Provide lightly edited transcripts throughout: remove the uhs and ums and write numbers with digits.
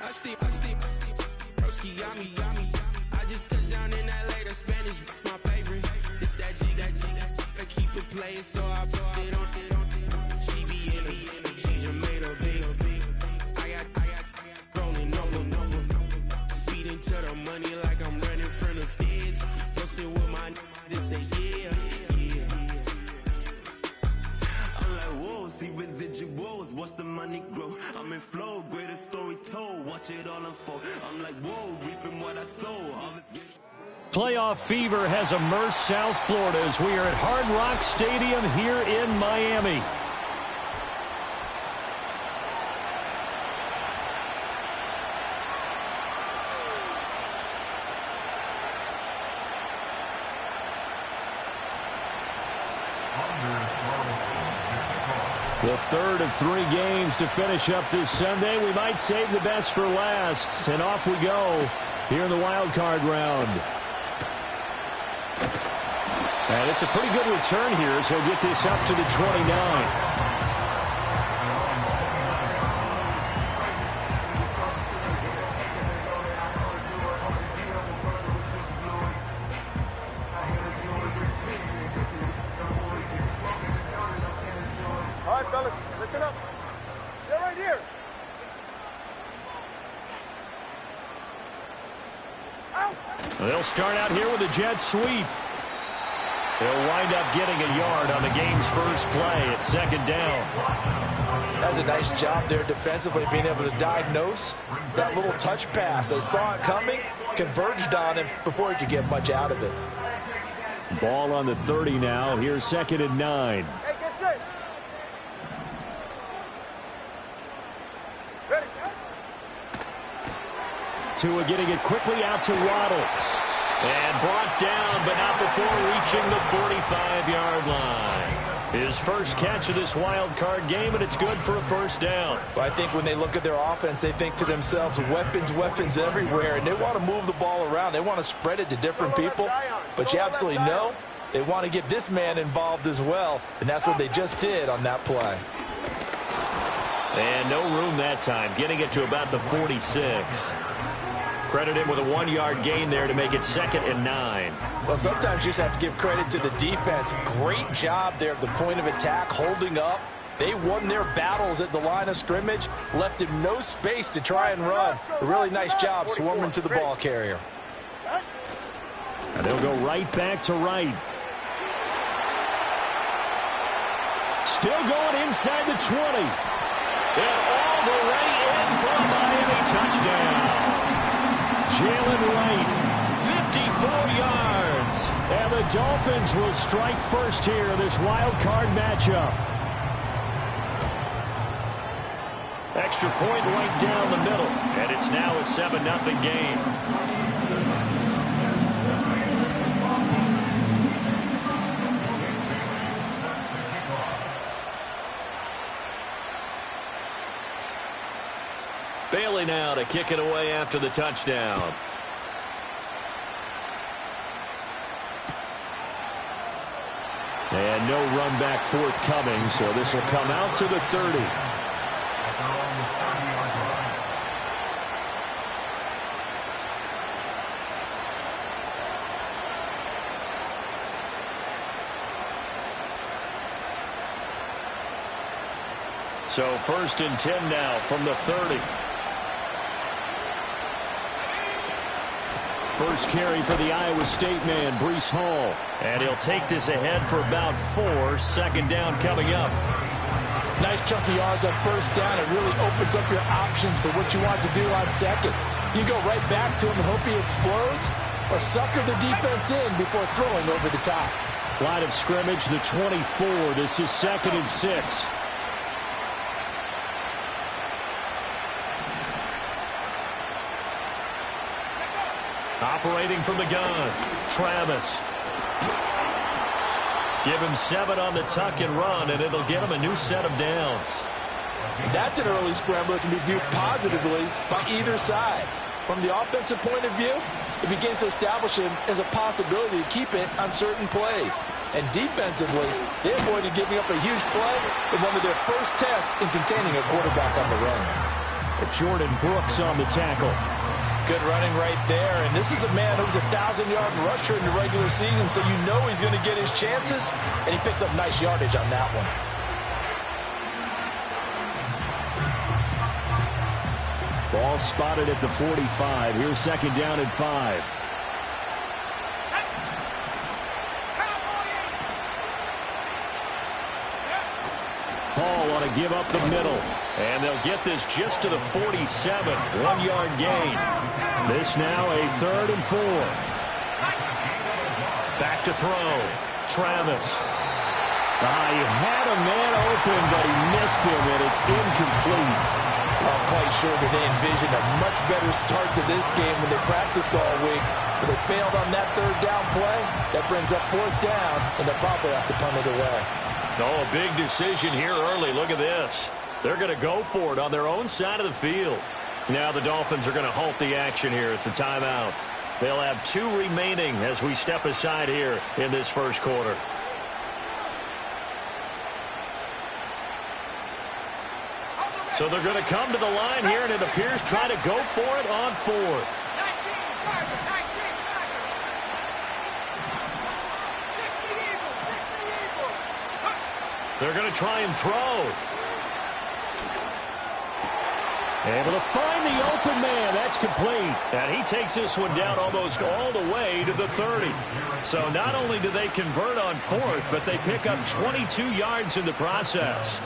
Broski got me. I just touched down in LA, the Spanish, my favorite. It's that G. I keep it playing, so I put it on. She be in me, she just made a big. I got rolling over. Speeding to the money like I'm running from the feds. Posting with my this say yeah. I'm like, whoa, see residuals, watch the money grow. I'm in flow, greatest story told, watch it all unfold. I'm like, whoa, reaping what I sow. Playoff fever has immersed South Florida as we are at Hard Rock Stadium here in Miami. The third of 3 games to finish up this Sunday. We might save the best for last. And off we go here in the wild card round. And it's a pretty good return here as he'll get this up to the 29. Listen up. They're right here. Out. They'll start out here with a jet sweep. They'll wind up getting a yard on the game's first play at second down. That's a nice job there defensively, being able to diagnose that little touch pass. They saw it coming, converged on him before he could get much out of it. Ball on the 30 now. Here's second and 9. Hey, get set. Ready, set. Tua getting it quickly out to Waddle. And brought down, but not before reaching the 45-yard line. His first catch of this wild card game, and it's good for a first down. Well, I think when they look at their offense, they think to themselves, weapons everywhere, and they want to move the ball around. They want to spread it to different people, but you absolutely know they want to get this man involved as well, and that's what they just did on that play. And no room that time, getting it to about the 46. Credit him with a 1-yard gain there to make it second and 9. Well, sometimes you just have to give credit to the defense. Great job there at the point of attack, holding up. They won their battles at the line of scrimmage, left him no space to try and run. A really nice job swarming to the ball carrier. And they'll go right back to right. Still going inside the 20. And all the way in for a Miami touchdown. Jalen Wright, 54 yards. And the Dolphins will strike first here in this wild card matchup. Extra point right down the middle. And it's now a 7-0 game. Bailey now to kick it away after the touchdown. And no run back forthcoming, so this will come out to the 30. So first and 10 now from the 30. First carry for the Iowa State man, Breece Hall. And he'll take this ahead for about 4. Second down coming up. Nice chunk of yards on first down. It really opens up your options for what you want to do on second. You go right back to him and hope he explodes, or sucker the defense in before throwing over the top. Line of scrimmage, the 24. This is second and 6. Operating from the gun, Travis. Give him 7 on the tuck and run, and it'll get him a new set of downs. That's an early scramble that can be viewed positively by either side. From the offensive point of view, it begins to establish him as a possibility to keep it on certain plays. And defensively, they avoided giving up a huge play in one of their first tests in containing a quarterback on the run. Jordan Brooks on the tackle. Good running right there. And this is a man who was a 1,000-yard rusher in the regular season, so you know he's going to get his chances, and he picks up nice yardage on that one. Ball spotted at the 45. Here's second down and 5. Hall want to give up the middle. And they'll get this just to the 47. 1-yard gain. This now a 3rd and 4. Back to throw. Travis. He had a man open, but he missed him, and it's incomplete. I'm quite sure that they envisioned a much better start to this game when they practiced all week. But they failed on that 3rd down play. That brings up 4th down, and they'll probably have to punt it away. Oh, a big decision here early. Look at this. They're going to go for it on their own side of the field. Now the Dolphins are going to halt the action here. It's a timeout. They'll have 2 remaining as we step aside here in this first quarter. So they're going to come to the line here, and it appears trying to go for it on 4th. They're going to try and throw. Able to find the open man. That's complete. And he takes this one down almost all the way to the 30. So not only do they convert on 4th, but they pick up 22 yards in the process.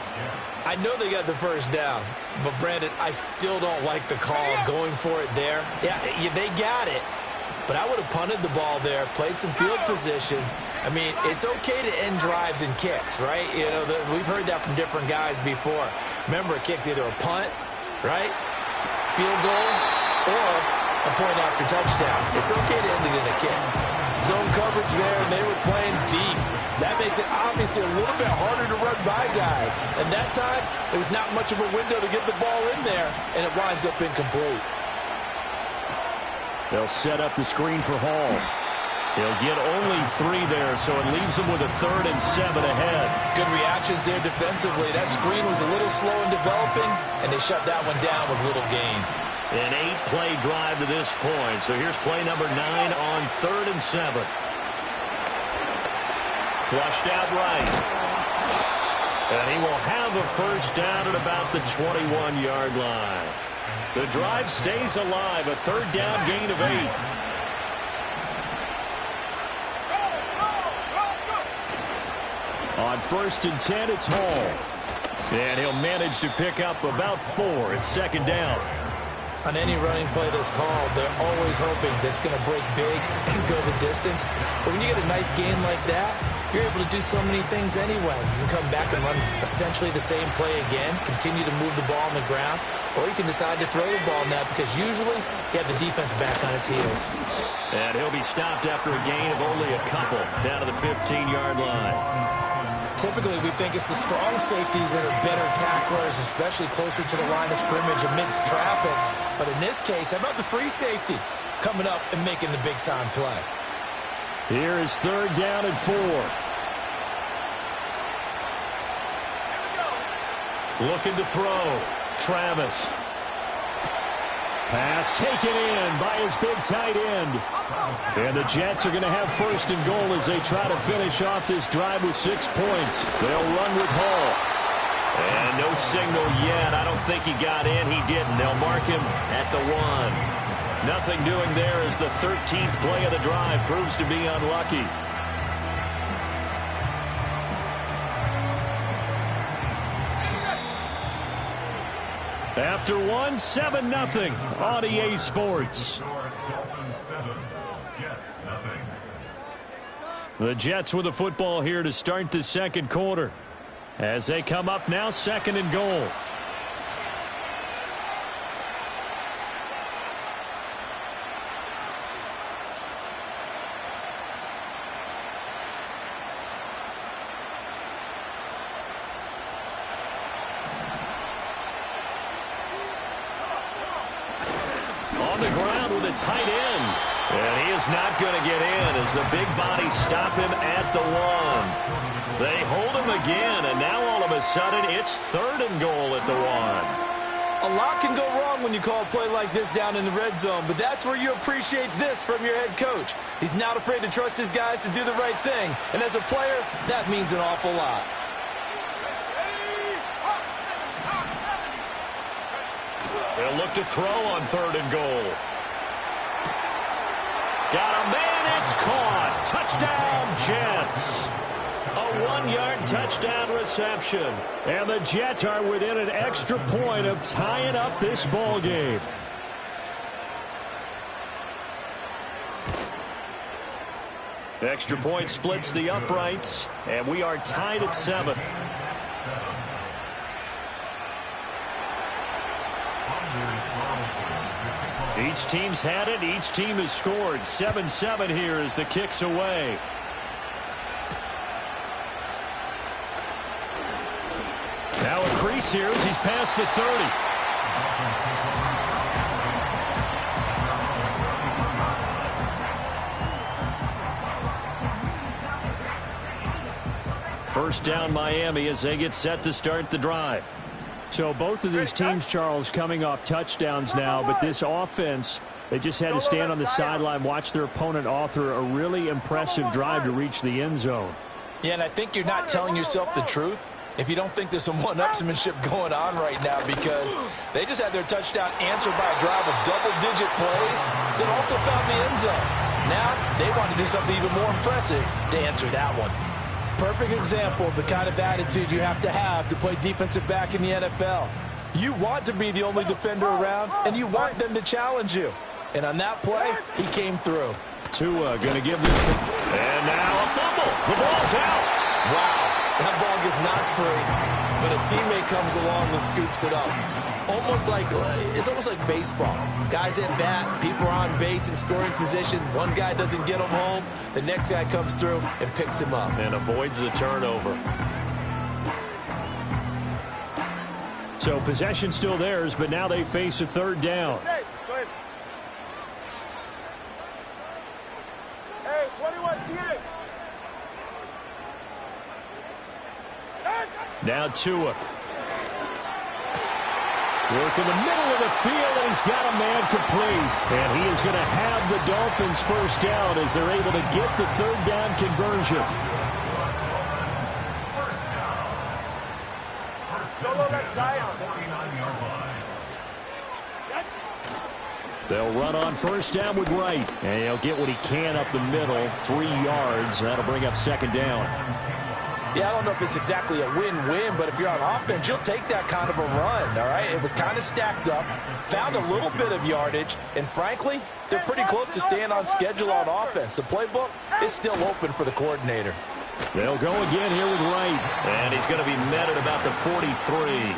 I know they got the first down, but Brandon, I still don't like the call going for it there. Yeah, they got it, but I would have punted the ball there, played some field position. I mean, it's okay to end drives and kicks, right? You know, we've heard that from different guys before. Remember, a kick's either a punt, right, field goal, or a point after touchdown. It's okay to end it in a kick. Zone coverage there, and they were playing deep. That makes it obviously a little bit harder to run by guys. And that time, there was not much of a window to get the ball in there, and it winds up incomplete. They'll set up the screen for Hall. He'll get only 3 there, so it leaves him with a 3rd and 7 ahead. Good reactions there defensively. That screen was a little slow in developing, and they shut that one down with little gain. An 8-play drive to this point. So here's play number 9 on 3rd and 7. Flushed out right. And he will have a first down at about the 21-yard line. The drive stays alive. A 3rd down gain of 8. On 1st and 10, it's Hall. And he'll manage to pick up about 4 at 2nd down. On any running play that's called, they're always hoping that it's going to break big and go the distance. But when you get a nice gain like that, you're able to do so many things anyway. You can come back and run essentially the same play again, continue to move the ball on the ground, or you can decide to throw the ball now because usually you have the defense back on its heels. And he'll be stopped after a gain of only a couple down to the 15-yard line. Typically, we think it's the strong safeties that are better tacklers, especially closer to the line of scrimmage amidst traffic. But in this case, how about the free safety coming up and making the big-time play? Here is 3rd down and 4. Looking to throw. Travis. Pass taken in by his big tight end. And the Jets are going to have 1st and goal as they try to finish off this drive with 6 points. They'll run with Hall. And no signal yet. I don't think he got in. He didn't. They'll mark him at the 1. Nothing doing there as the 13th play of the drive proves to be unlucky. After 1, 7-0 on EA Sports. The Jets with the football here to start the 2nd quarter. As they come up now, 2nd and goal. On the ground with a tight end. And he is not going to get in as the big bodies stop him at the 1. They hold him again, and now all of a sudden it's 3rd and goal at the 1. A lot can go wrong when you call a play like this down in the red zone, but that's where you appreciate this from your head coach. He's not afraid to trust his guys to do the right thing, and as a player, that means an awful lot. They'll look to throw on 3rd and goal. Got a man, it's caught. Touchdown, Jets. A 1-yard touchdown reception. And the Jets are within an extra point of tying up this ball game. Extra point splits the uprights, and we are tied at 7. Each team's had it. Each team has scored. 7-7 here as the kick's away. Now a crease here as he's past the 30. First down Miami as they get set to start the drive. So both of these teams, Charles, coming off touchdowns now, but this offense, they just had to stand on the sideline, watch their opponent author a really impressive drive to reach the end zone. Yeah, and I think you're not telling yourself the truth if you don't think there's some one-upsmanship going on right now, because they just had their touchdown answered by a drive of double-digit plays that also found the end zone. Now they want to do something even more impressive to answer that one. Perfect example of the kind of attitude you have to play defensive back in the NFL. You want to be the only defender around, and you want them to challenge you. And on that play, he came through. Tua going to give this. And now a fumble. The ball's out. Wow, that ball gets knocked free, but a teammate comes along and scoops it up. It's almost like baseball. Guys at bat, people are on base in scoring position. One guy doesn't get him home. The next guy comes through and picks him up. And avoids the turnover. So possession still theirs, but now they face a 3rd down. Hey, 21 TA. Now Tua. Work in the middle of the field, and he's got a man complete. And he is going to have the Dolphins first down as they're able to get the 3rd down conversion. They'll run on first down with Wright. And he'll get what he can up the middle, 3 yards. That'll bring up 2nd down. Yeah, I don't know if it's exactly a win-win, but if you're on offense, you'll take that kind of a run, all right? It was kind of stacked up, found a little bit of yardage, and frankly, they're pretty close to staying on schedule on offense. The playbook is still open for the coordinator. They'll go again here with Wright. And he's going to be met at about the 43.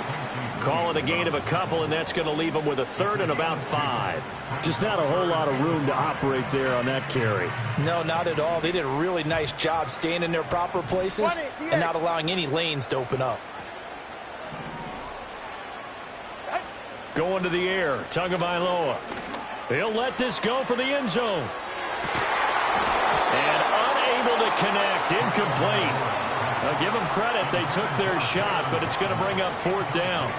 Call it a gain of a couple, and that's going to leave him with a 3rd and about 5. Just not a whole lot of room to operate there on that carry. No, not at all. They did a really nice job staying in their proper places and not allowing any lanes to open up. Going to the air, Tagovailoa. He'll let this go for the end zone. And unable to connect, incomplete. Now give them credit, they took their shot, but it's going to bring up 4th down.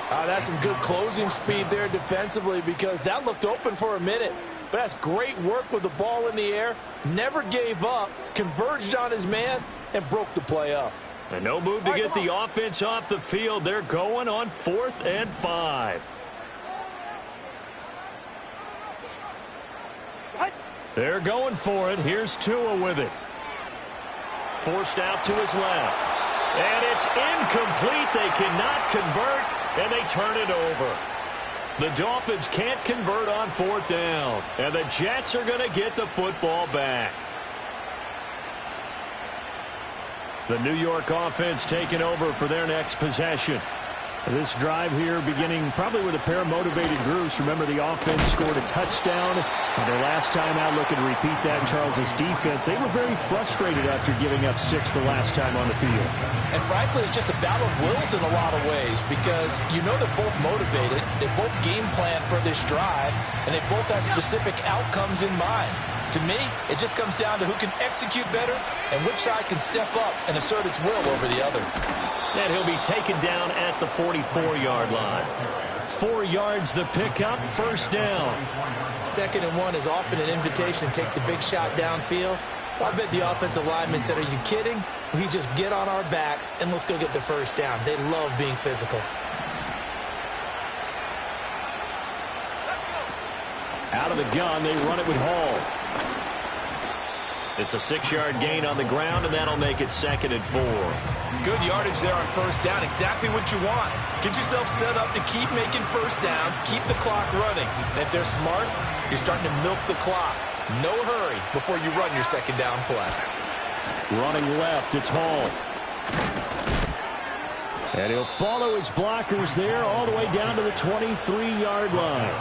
That's some good closing speed there defensively, because that looked open for a minute. But that's great work with the ball in the air. Never gave up, converged on his man, and broke the play up. And no move to get the offense off the field. They're going on 4th and 5. They're going for it. Here's Tua with it. Forced out to his left. And it's incomplete. They cannot convert, and they turn it over. The Dolphins can't convert on 4th down, and the Jets are going to get the football back. The New York offense taking over for their next possession. This drive here beginning probably with a pair of motivated groups. Remember, the offense scored a touchdown. And their last time out, looking to repeat that in Charles's defense. They were very frustrated after giving up 6 the last time on the field. And frankly, it's just a battle of wills in a lot of ways, because you know they're both motivated. They both game plan for this drive, and they both have specific outcomes in mind. To me, it just comes down to who can execute better and which side can step up and assert its will over the other. And he'll be taken down at the 44-yard line. 4 yards the pickup, first down. 2nd and 1 is often an invitation to take the big shot downfield. I bet the offensive lineman said, are you kidding? We just get on our backs and let's go get the first down. They love being physical. Out of the gun, they run it with Hall. It's a 6-yard gain on the ground, and that'll make it 2nd and 4. Good yardage there on first down. Exactly what you want. Get yourself set up to keep making first downs, keep the clock running. And if they're smart, you're starting to milk the clock. No hurry before you run your 2nd down play. Running left, it's Hall. And he'll follow his blockers there all the way down to the 23-yard line.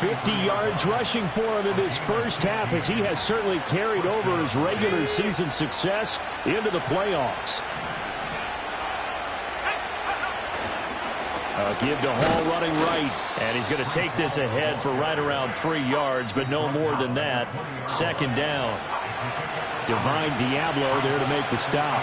50 yards rushing for him in this first half, as he has certainly carried over his regular season success into the playoffs. Give to Hall running right, and he's going to take this ahead for right around 3 yards, but no more than that. 2nd down. Divine Diablo there to make the stop.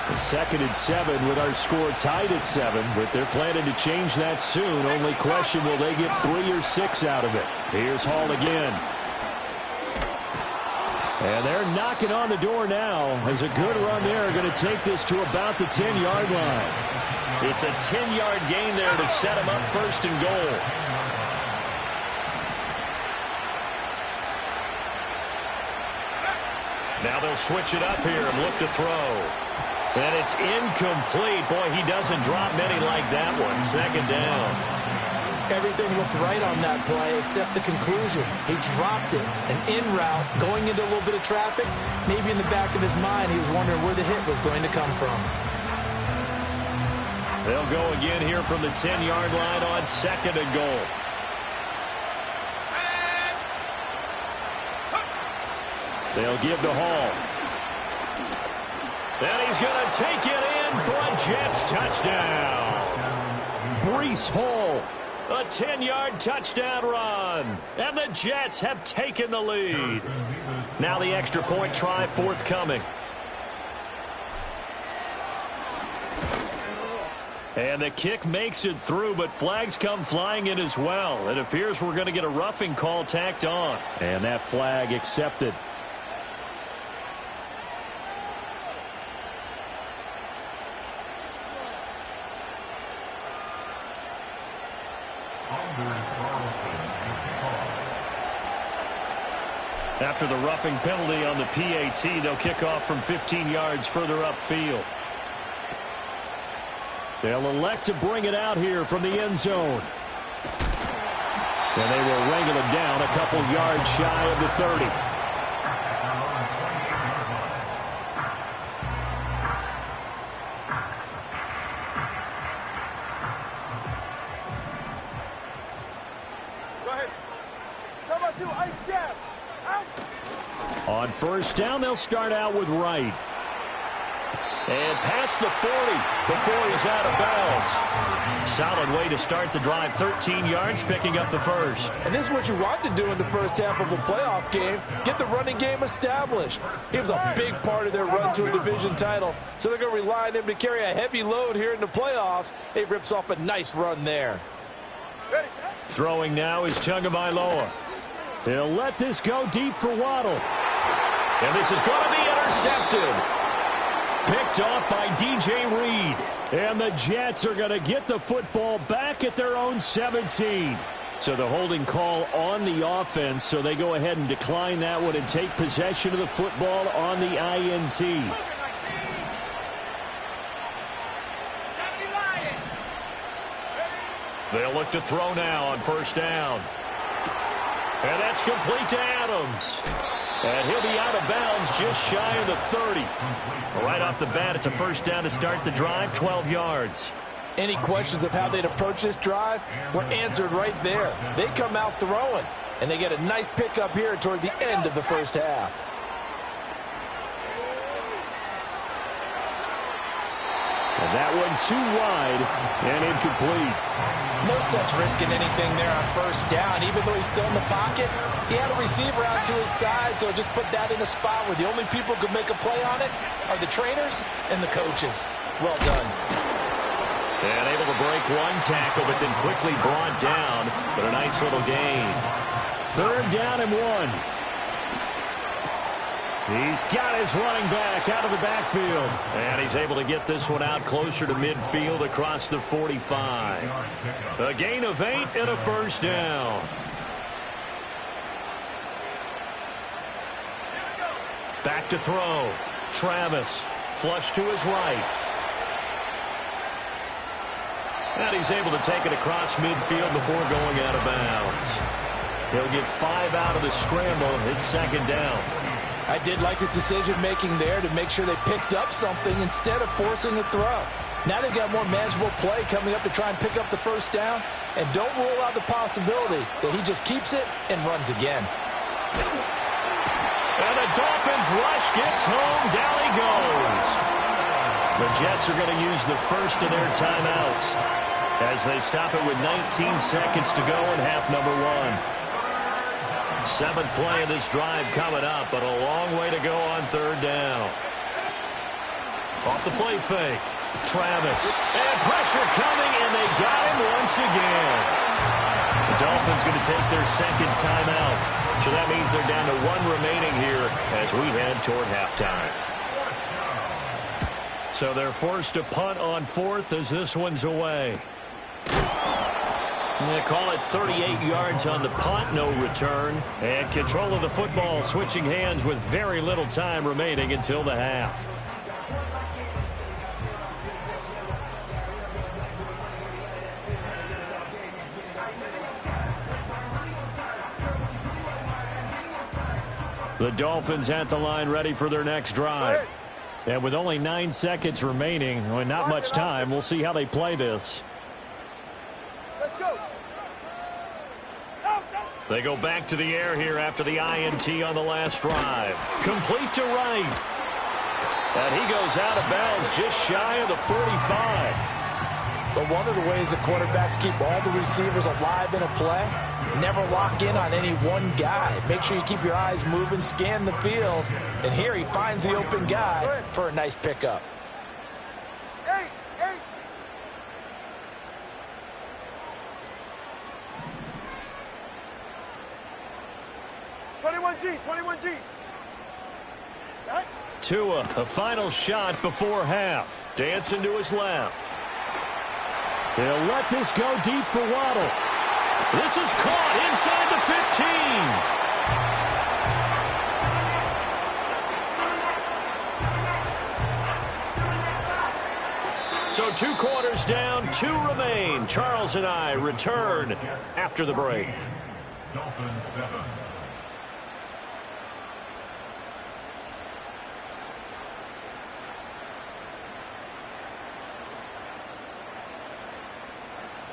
The 2nd and 7 with our score tied at 7, but they're planning to change that soon. Only question, will they get 3 or 6 out of it? Here's Hall again. And they're knocking on the door now, as a good run there going to take this to about the 10-yard line. It's a 10-yard gain there to set them up 1st and goal. Now they'll switch it up here and look to throw. And it's incomplete. Boy, he doesn't drop many like that one. 2nd down. Everything looked right on that play except the conclusion. He dropped it. An in route, going into a little bit of traffic. Maybe in the back of his mind, he was wondering where the hit was going to come from. They'll go again here from the 10-yard line on 2nd and goal. They'll give to Hall. And he's going to take it in for a Jets touchdown. Breece Hall. A 10-yard touchdown run. And the Jets have taken the lead. Now the extra point try forthcoming. And the kick makes it through, but flags come flying in as well. It appears we're going to get a roughing call tacked on. And that flag accepted. After the roughing penalty on the PAT, they'll kick off from 15 yards further upfield. They'll elect to bring it out here from the end zone. And they will wrangle him down a couple yards shy of the 30. Go ahead. Come on, 2, ice jab. Out. On first down, they'll start out with Wright. And past the 40 before he's out of bounds. Solid way to start the drive. 13 yards, picking up the first. And this is what you want to do in the first half of a playoff game. Get the running game established. He was a big part of their run to a division title. So they're going to rely on him to carry a heavy load here in the playoffs. He rips off a nice run there. Throwing now is Tagovailoa. He'll let this go deep for Waddle. And this is going to be intercepted. Picked off by DJ Reed. And the Jets are going to get the football back at their own 17. So the holding call on the offense, so they go ahead and decline that one and take possession of the football on the INT. They'll look to throw now on first down. And that's complete to Adams. And he'll be out of bounds just shy of the 30. Right off the bat, it's a first down to start the drive, 12 yards. Any questions of how they'd approach this drive were answered right there. They come out throwing, and they get a nice pickup here toward the end of the first half. And That one too wide and incomplete. No sense risking anything there on first down. Even though he's still in the pocket, he had a receiver out to his side, so just put that in a spot where the only people who can make a play on it are the trainers and the coaches. Well done. And able to break one tackle, but then quickly brought down. But a nice little gain. 3rd down and 1. He's got his running back out of the backfield. And he's able to get this one out closer to midfield across the 45. A gain of 8 and a first down. Back to throw. Travis. Flush to his right. And he's able to take it across midfield before going out of bounds. He'll get 5 out of the scramble. It's 2nd down. I did like his decision-making there to make sure they picked up something instead of forcing a throw. Now they've got more manageable play coming up to try and pick up the first down. And don't rule out the possibility that he just keeps it and runs again. And the Dolphins rush gets home. Down he goes. The Jets are going to use the first of their timeouts as they stop it with 19 seconds to go in half number 1. 7th play of this drive coming up, but a long way to go on 3rd down. Off the play fake. Travis. And pressure coming, and they got him once again. The Dolphins going to take their 2nd timeout. So that means they're down to 1 remaining here as we head toward halftime. So they're forced to punt on 4th as this one's away. They call it 38 yards on the punt, no return. And control of the football switching hands with very little time remaining until the half. The Dolphins at the line ready for their next drive. And with only 9 seconds remaining, and not much time, we'll see how they play this. They go back to the air here after the INT on the last drive. Complete to right. And he goes out of bounds just shy of the 45. But one of the ways that quarterbacks keep all the receivers alive in a play, never lock in on any one guy. Make sure you keep your eyes moving, scan the field. And here he finds the open guy for a nice pickup. 21G. Tua, a final shot before half. Dancing to his left. They'll let this go deep for Waddle. This is caught inside the 15. So 2 quarters down, 2 remain. Charles and I return after the break. Dolphins 7.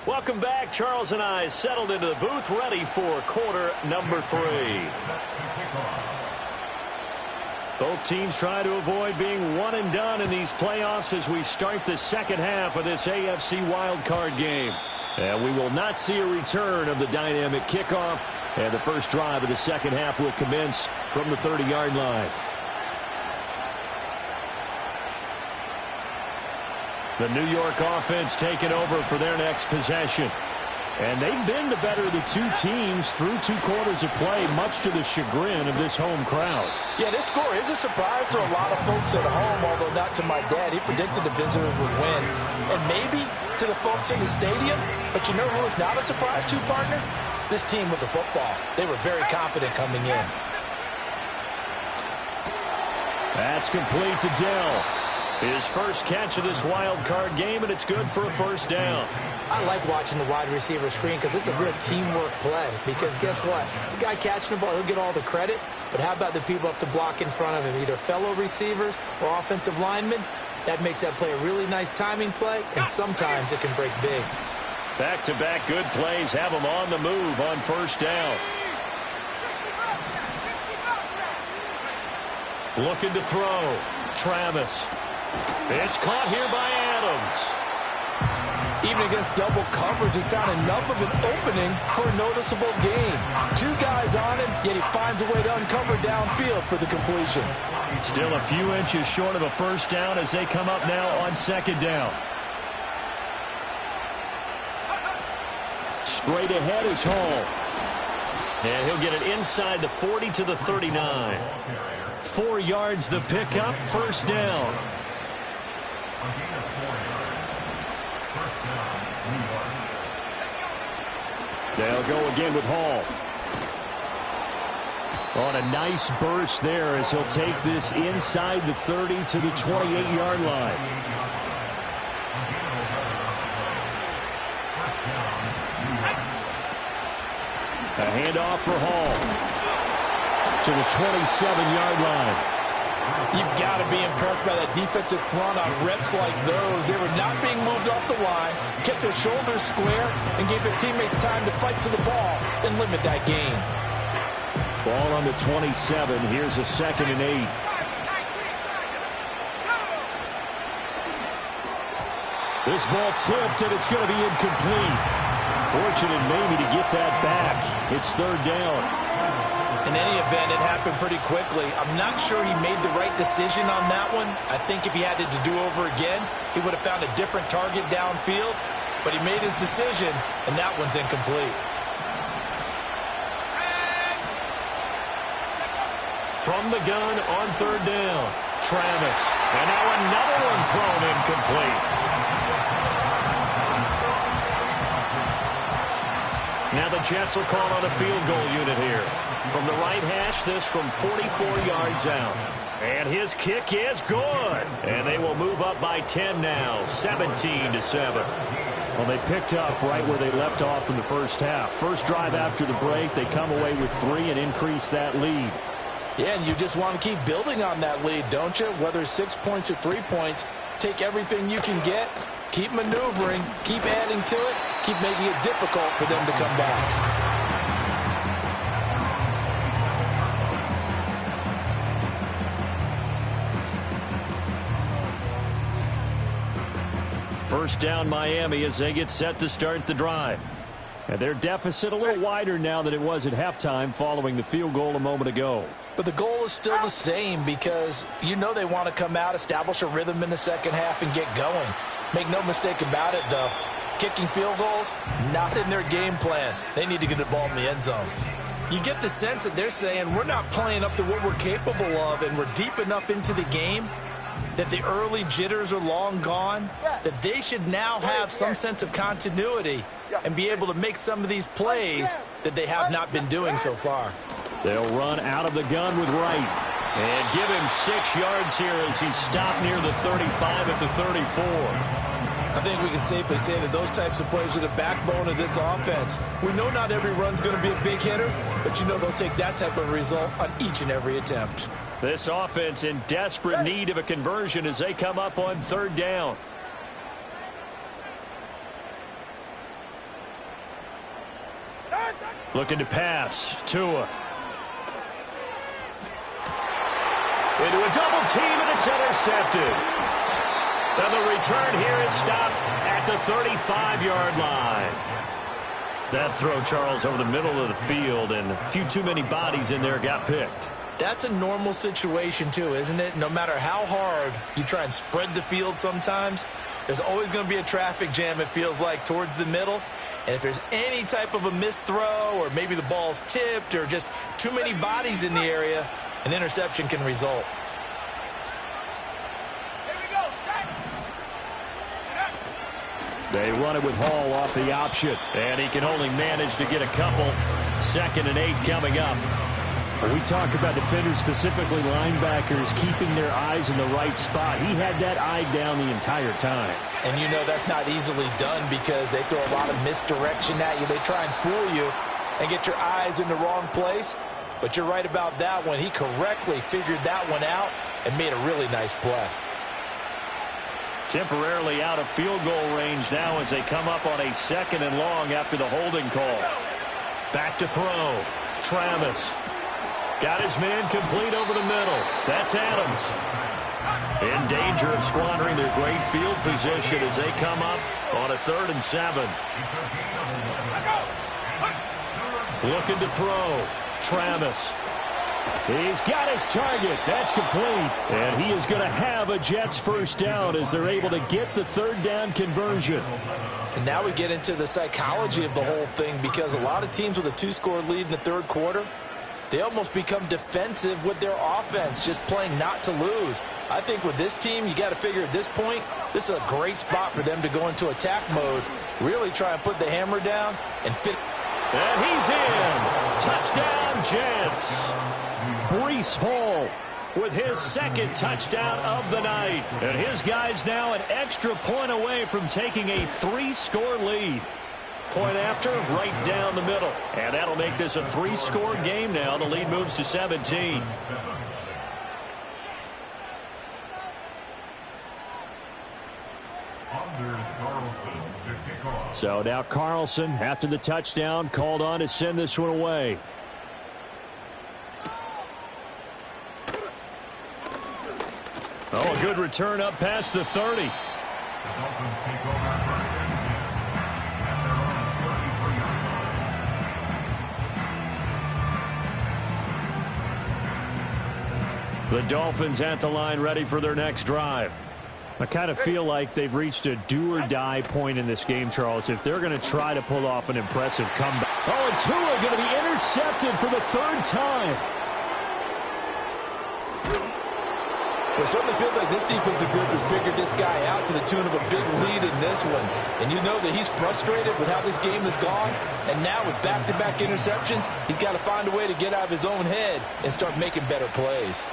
Welcome back. Charles and I settled into the booth, ready for quarter number 3. Both teams try to avoid being one and done in these playoffs as we start the second half of this AFC wildcard game. And we will not see a return of the dynamic kickoff, and the first drive of the second half will commence from the 30-yard line. The New York offense taking over for their next possession. And they've been the better of the 2 teams through 2 quarters of play, much to the chagrin of this home crowd. Yeah, this score is a surprise to a lot of folks at home, although not to my dad. He predicted the visitors would win. And maybe to the folks in the stadium. But you know who is not a surprise to, partner? This team with the football. They were very confident coming in. That's complete to Dell. His first catch of this wild card game, and it's good for a first down. I like watching the wide receiver screen because it's a real teamwork play. Because guess what? The guy catching the ball, he'll get all the credit. But how about the people up to block in front of him, either fellow receivers or offensive linemen? That makes that play a really nice timing play, and sometimes it can break big. Back-to-back good plays have him on the move on first down. Looking to throw. Travis. It's caught here by Adams. Even against double coverage, he found enough of an opening for a noticeable gain. 2 guys on him, yet he finds a way to uncover downfield for the completion. Still a few inches short of a first down as they come up now on second down. Straight ahead is Hall. And he'll get it inside the 40 to the 39. 4 yards the pickup, first down. They'll go again with Hall. On a nice burst there as he'll take this inside the 30 to the 28-yard line. A handoff for Hall to the 27-yard line. You've got to be impressed by that defensive front on reps like those. They were not being moved off the line, kept their shoulders square, and gave their teammates time to fight to the ball and limit that gain. Ball on the 27. Here's a 2nd and 8. This ball tipped, and it's going to be incomplete. Fortunate maybe to get that back. It's 3rd down. In any event, it happened pretty quickly. I'm not sure he made the right decision on that one. I think if he had it to do over again, he would have found a different target downfield. But he made his decision, and that one's incomplete. From the gun on 3rd down, Travis. And now another one thrown incomplete. Now the Jets will call on a field goal unit here. From the right hash, this from 44 yards out. And his kick is good. And they will move up by 10 now, 17-7. Well, they picked up right where they left off in the first half. First drive after the break, they come away with 3 and increase that lead. Yeah, and you just want to keep building on that lead, don't you? Whether 6 points or 3 points, take everything you can get, keep maneuvering, keep adding to it, keep making it difficult for them to come back. First down Miami as they get set to start the drive. And their deficit a little wider now than it was at halftime following the field goal a moment ago. But the goal is still the same because you know they want to come out, establish a rhythm in the second half, and get going. Make no mistake about it, though. Kicking field goals, not in their game plan. They need to get the ball in the end zone. You get the sense that they're saying we're not playing up to what we're capable of, and we're deep enough into the game that the early jitters are long gone, that they should now have some sense of continuity and be able to make some of these plays that they have not been doing so far. They'll run out of the gun with Wright. And give him 6 yards here as he's stopped near the 35 at the 34. I think we can safely say that those types of plays are the backbone of this offense. We know not every run's going to be a big hitter, but you know they'll take that type of result on each and every attempt. This offense in desperate need of a conversion as they come up on 3rd down. Looking to pass. Tua. Into a double team, and it's intercepted. Now the return here is stopped at the 35-yard line. That throw, Charles, over the middle of the field, and a few too many bodies in there got picked. That's a normal situation, too, isn't it? No matter how hard you try and spread the field sometimes, there's always going to be a traffic jam, it feels like, towards the middle. And if there's any type of a missed throw or maybe the ball's tipped or just too many bodies in the area, an interception can result. They run it with Hall off the option, and he can only manage to get a couple. 2nd and 8 coming up. When we talk about defenders, specifically linebackers, keeping their eyes in the right spot, he had that eye down the entire time. And you know that's not easily done because they throw a lot of misdirection at you. They try and fool you and get your eyes in the wrong place. But you're right about that one. He correctly figured that one out and made a really nice play. Temporarily out of field goal range now as they come up on a 2nd and long after the holding call. Back to throw. Travis. Got his man complete over the middle. That's Adams. In danger of squandering their great field position as they come up on a 3rd and 7. Looking to throw. Travis. He's got his target. That's complete. And he is going to have a Jets first down as they're able to get the 3rd down conversion. And now we get into the psychology of the whole thing, because a lot of teams with a 2-score lead in the 3rd quarter, they almost become defensive with their offense, just playing not to lose. I think with this team, you got to figure at this point, this is a great spot for them to go into attack mode, really try and put the hammer down and fit. And he's in. Touchdown, Jets. Breece Hall with his 2nd touchdown of the night. And his guys now an extra point away from taking a 3-score lead. Point after, right down the middle. And that'll make this a 3-score game now. The lead moves to 17. So now Carlson, after the touchdown, called on to send this one away. Oh, a good return up past the 30. The Dolphins take over first and 10 at their own 33-yard line. The Dolphins at the line, ready for their next drive. I kind of feel like they've reached a do-or-die point in this game, Charles, if they're going to try to pull off an impressive comeback. Oh, and Tua going to be intercepted for the 3rd time. It certainly feels like this defensive group has figured this guy out to the tune of a big lead in this one. And you know that he's frustrated with how this game has gone. And now with back-to-back interceptions, he's got to find a way to get out of his own head and start making better plays.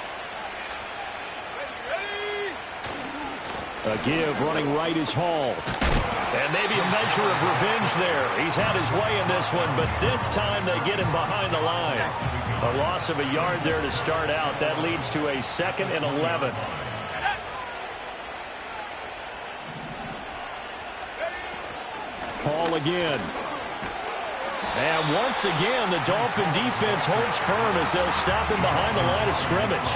A give running right is Hall. And maybe a measure of revenge there. He's had his way in this one, but this time they get him behind the line. A loss of a yard there to start out. That leads to a 2nd and 11. Hall again. And once again, the Dolphin defense holds firm as they'll stop him behind the line of scrimmage.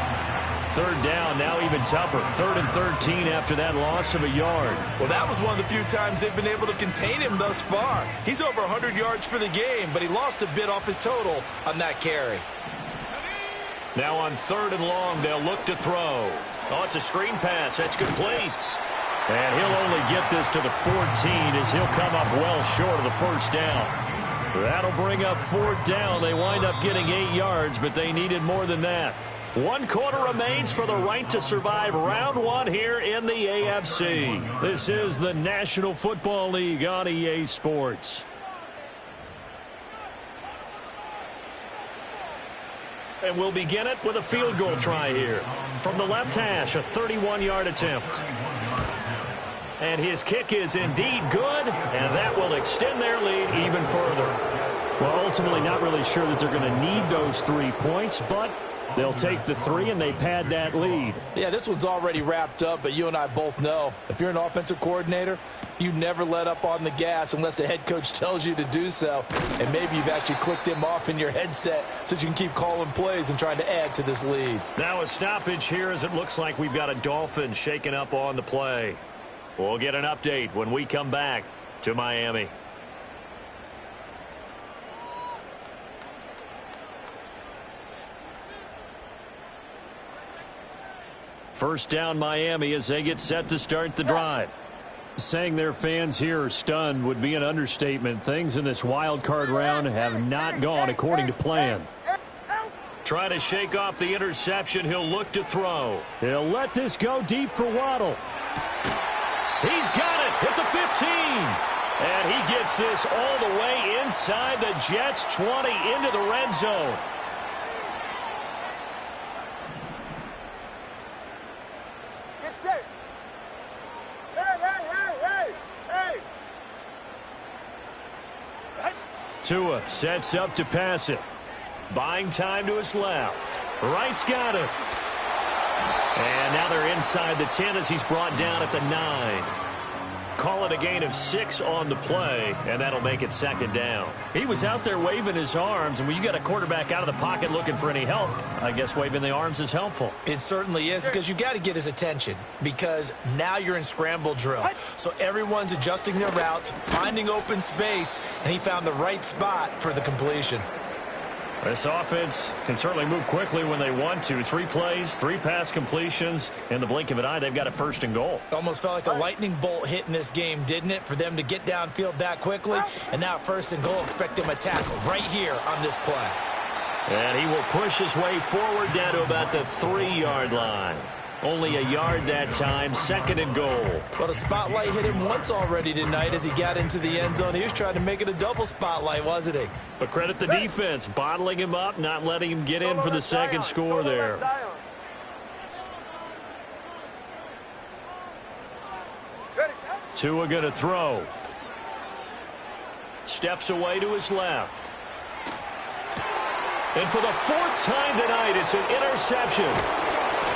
3rd down, now even tougher. 3rd and 13 after that loss of a yard. Well, that was one of the few times they've been able to contain him thus far. He's over 100 yards for the game, but he lost a bit off his total on that carry. Now on 3rd and long, they'll look to throw. Oh, it's a screen pass. That's complete. And he'll only get this to the 14 as he'll come up well short of the 1st down. That'll bring up 4th down. They wind up getting 8 yards, but they needed more than that. 1 quarter remains for the right to survive round 1 here in the AFC. This is the National Football League on EA Sports. And we'll begin it with a field goal try here. From the left hash, a 31-yard attempt. And his kick is indeed good, and that will extend their lead even further. Well, ultimately not really sure that they're going to need those 3 points, but they'll take the 3 and they pad that lead. Yeah, this one's already wrapped up, but you and I both know if you're an offensive coordinator, you never let up on the gas unless the head coach tells you to do so. And maybe you've actually clicked him off in your headset so you can keep calling plays and trying to add to this lead. Now a stoppage here as it looks like we've got a Dolphin shaking up on the play. We'll get an update when we come back to Miami. First down Miami as they get set to start the drive. Saying their fans here are stunned would be an understatement. Things in this wild card round have not gone according to plan. Trying to shake off the interception. He'll look to throw. He'll let this go deep for Waddle. He's got it at the 15. And he gets this all the way inside the Jets 20 into the red zone. Tua sets up to pass it. Buying time to his left. Right's got it. And now they're inside the 10 as he's brought down at the 9. call it a gain of 6 on the play, and that'll make it 2nd down. He was out there waving his arms, and when you got a quarterback out of the pocket looking for any help, I guess waving the arms is helpful. It certainly is, because you got to get his attention, because now you're in scramble drill. So everyone's adjusting their routes, finding open space, and he found the right spot for the completion. This offense can certainly move quickly when they want to. 3 plays, 3 pass completions. In the blink of an eye, they've got a 1st and goal. Almost felt like a lightning bolt hit in this game, didn't it? For them to get downfield that quickly. And now 1st and goal, expect them to tackle right here on this play. And he will push his way forward down to about the 3-yard line. Only a yard that time, 2nd and goal. Well, the spotlight hit him once already tonight as he got into the end zone. He was trying to make it a double spotlight, wasn't he? But credit the defense, bottling him up, not letting him get in for the 2nd score there. Tua going to throw. Steps away to his left. And for the 4th time tonight, it's an interception.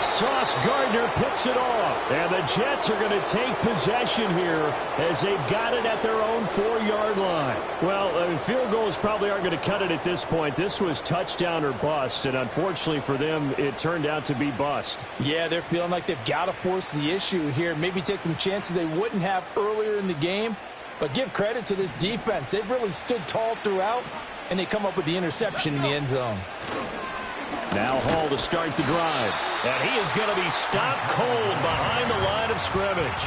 Sauce Gardner picks it off. And the Jets are going to take possession here as they've got it at their own 4-yard line. Well, field goals probably aren't going to cut it at this point. This was touchdown or bust, and unfortunately for them, it turned out to be bust. Yeah, they're feeling like they've got to force the issue here. Maybe take some chances they wouldn't have earlier in the game. But give credit to this defense. They've really stood tall throughout, and they come up with the interception in the end zone. Now Hall to start the drive. And he is going to be stopped cold behind the line of scrimmage.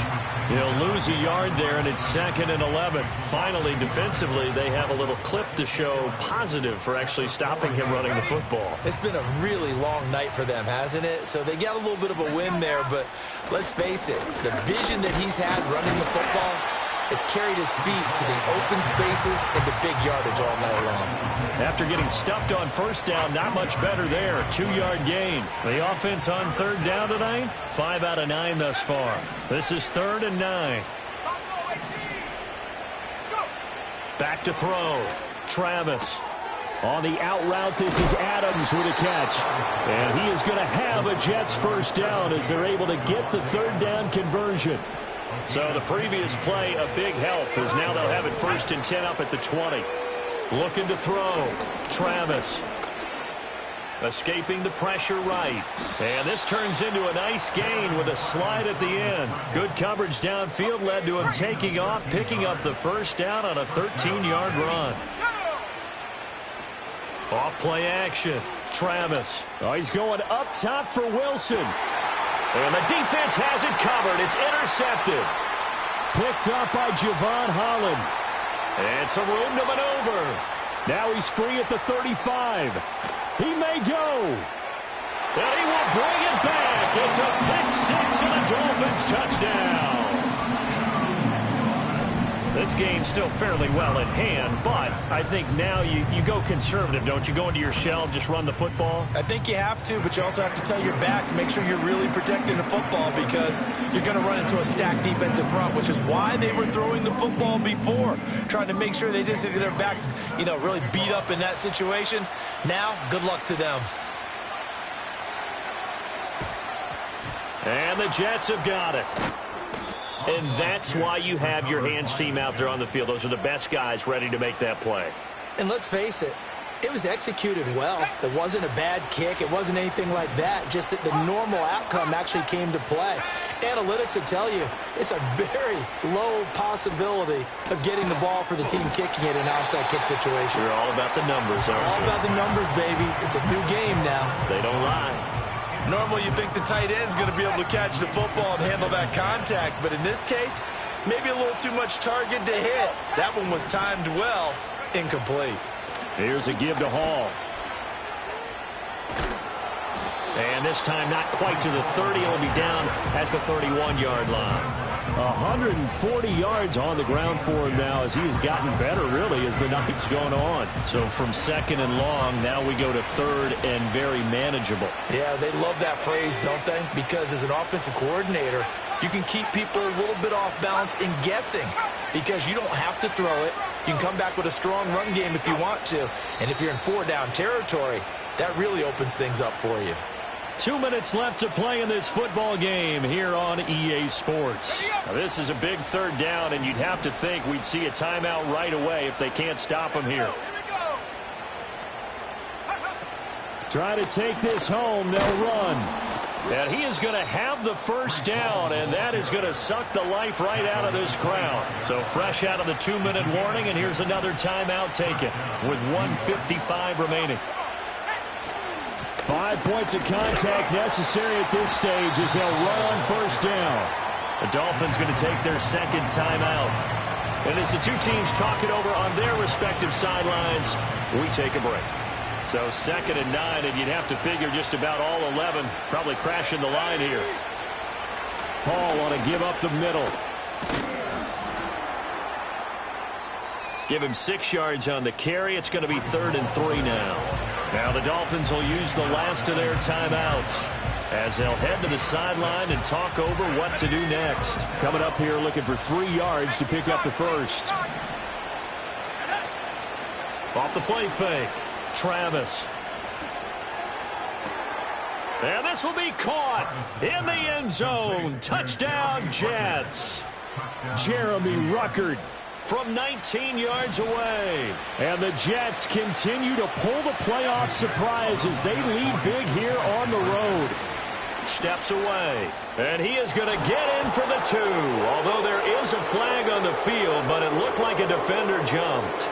He'll lose a yard there, and it's 2nd and 11. Finally, defensively, they have a little clip to show positive for actually stopping him running the football. It's been a really long night for them, hasn't it? So they got a little bit of a win there, but let's face it, the vision that he's had running the football has carried his feet to the open spaces and the big yardage all night long. After getting stuffed on 1st down, not much better there. 2-yard gain. The offense on 3rd down tonight, 5 out of 9 thus far. This is 3rd and 9. Back to throw. Travis. On the out route, this is Adams with a catch. And he is going to have a Jets 1st down as they're able to get the 3rd down conversion. So the previous play, a big help, as now they'll have it 1st and 10 up at the 20. Looking to throw. Travis. Escaping the pressure right. And this turns into a nice gain with a slide at the end. Good coverage downfield led to him taking off, picking up the 1st down on a 13-yard run. Off play action. Travis. Oh, he's going up top for Wilson. And the defense has it covered. It's intercepted. Picked up by Javon Holland. And some room to maneuver. Now he's free at the 35. He may go. And he will bring it back. It's a pick 6 and a Dolphins touchdown. This game's still fairly well in hand, but I think now you go conservative, don't you? Go into your shell, just run the football? I think you have to, but you also have to tell your backs, make sure you're really protecting the football because you're going to run into a stacked defensive front, which is why they were throwing the football before, trying to make sure they just get their backs, really beat up in that situation. Now, good luck to them. And the Jets have got it. And that's why you have your hands team out there on the field. Those are the best guys ready to make that play. And let's face it, it was executed well. It wasn't a bad kick. It wasn't anything like that. Just that the normal outcome actually came to play. Analytics will tell you it's a very low possibility of getting the ball for the team kicking it in an onside kick situation. You're all about the numbers, aren't you? All about the numbers, baby. It's a new game now. They don't lie. Normally you think the tight end's going to be able to catch the football and handle that contact, but in this case, maybe a little too much target to hit. That one was timed well, incomplete. Here's a give to Hall. And this time not quite to the 30. It'll be down at the 31-yard line. 140 yards on the ground for him now as he has gotten better, really, as the night's gone on. So from 2nd and long, now we go to 3rd and very manageable. Yeah, they love that phrase, don't they? Because as an offensive coordinator, you can keep people a little bit off balance and guessing because you don't have to throw it. You can come back with a strong run game if you want to. And if you're in 4-down territory, that really opens things up for you. 2 minutes left to play in this football game here on EA Sports. Now, this is a big third down, and you'd have to think we'd see a timeout right away if they can't stop him here. Try to take this home. They'll run. And he is going to have the first down, and that is going to suck the life right out of this crowd. So fresh out of the 2-minute warning, and here's another timeout taken with 1:55 remaining. 5 points of contact necessary at this stage as they'll run on first down. The Dolphins going to take their second timeout. And as the two teams talk it over on their respective sidelines, we take a break. So 2nd and 9, and you'd have to figure just about all 11 probably crashing the line here. Paul want to give up the middle. Give him 6 yards on the carry. It's going to be 3rd and 3 now. Now the Dolphins will use the last of their timeouts as they'll head to the sideline and talk over what to do next. Coming up here looking for 3 yards to pick up the first. Off the play fake. Travis. And this will be caught in the end zone. Touchdown, Jets. Jeremy Ruckert from 19 yards away. And the Jets continue to pull the playoff surprise as they lead big here on the road. Steps away. And he is going to get in for the 2. Although there is a flag on the field, but it looked like a defender jumped.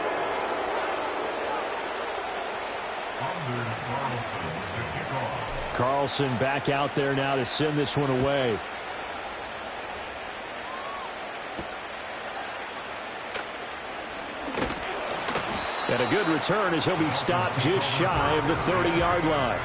Carlson back out there now to send this one away. And a good return as he'll be stopped just shy of the 30-yard line.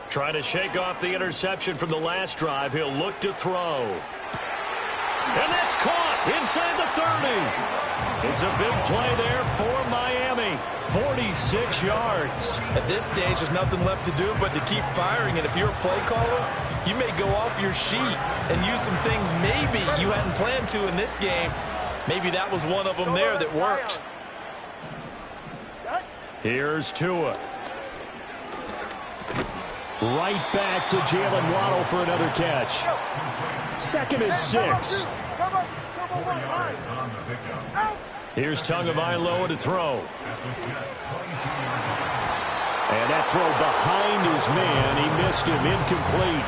Trying to shake off the interception from the last drive. He'll look to throw. And that's caught inside the 30. It's a big play there for Miami. 46 yards. At this stage, there's nothing left to do but to keep firing. And if you're a play caller, you may go off your sheet and use some things maybe you hadn't planned to in this game. Maybe that was one of them there that worked. Here's Tua. Right back to Jalen Waddle for another catch. 2nd and 6. Here's Tagovailoa to throw. And that throw behind his man. He missed him. Incomplete.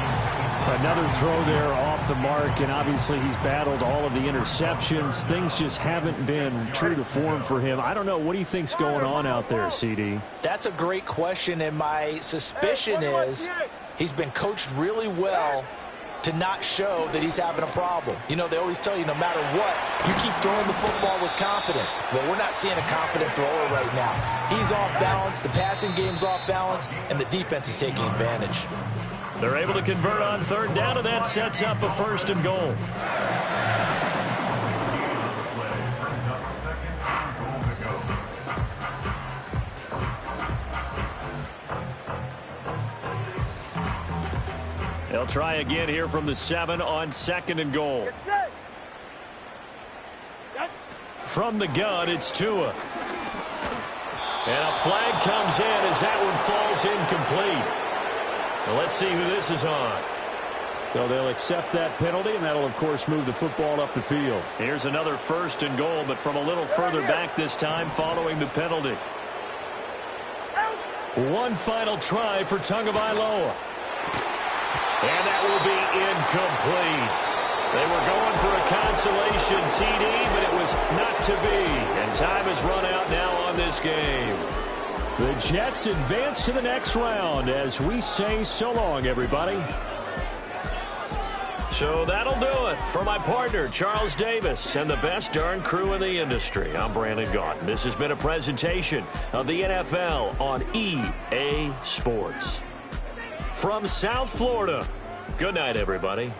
Another throw there off the mark, and obviously he's battled all of the interceptions. Things just haven't been true to form for him. I don't know. What do you think's going on out there, CD? That's a great question, and my suspicion is he's been coached really well to not show that he's having a problem. You know, they always tell you no matter what, you keep throwing the football with confidence. Well, we're not seeing a confident thrower right now. He's off balance, the passing game's off balance, and the defense is taking advantage. They're able to convert on 3rd down, and that sets up a 1st and goal. They'll try again here from the 7 on 2nd and goal. From the gun, it's Tua. And a flag comes in as that one falls incomplete. Well, let's see who this is on. So they'll accept that penalty, and that'll, of course, move the football up the field. Here's another 1st and goal, but from a little further back this time following the penalty. One final try for Tagovailoa. And that will be incomplete. They were going for a consolation TD, but it was not to be. And time has run out now on this game. The Jets advance to the next round as we say so long, everybody. So that'll do it for my partner, Charles Davis, and the best darn crew in the industry. I'm Brandon Gaudin. This has been a presentation of the NFL on EA Sports. From South Florida, good night, everybody.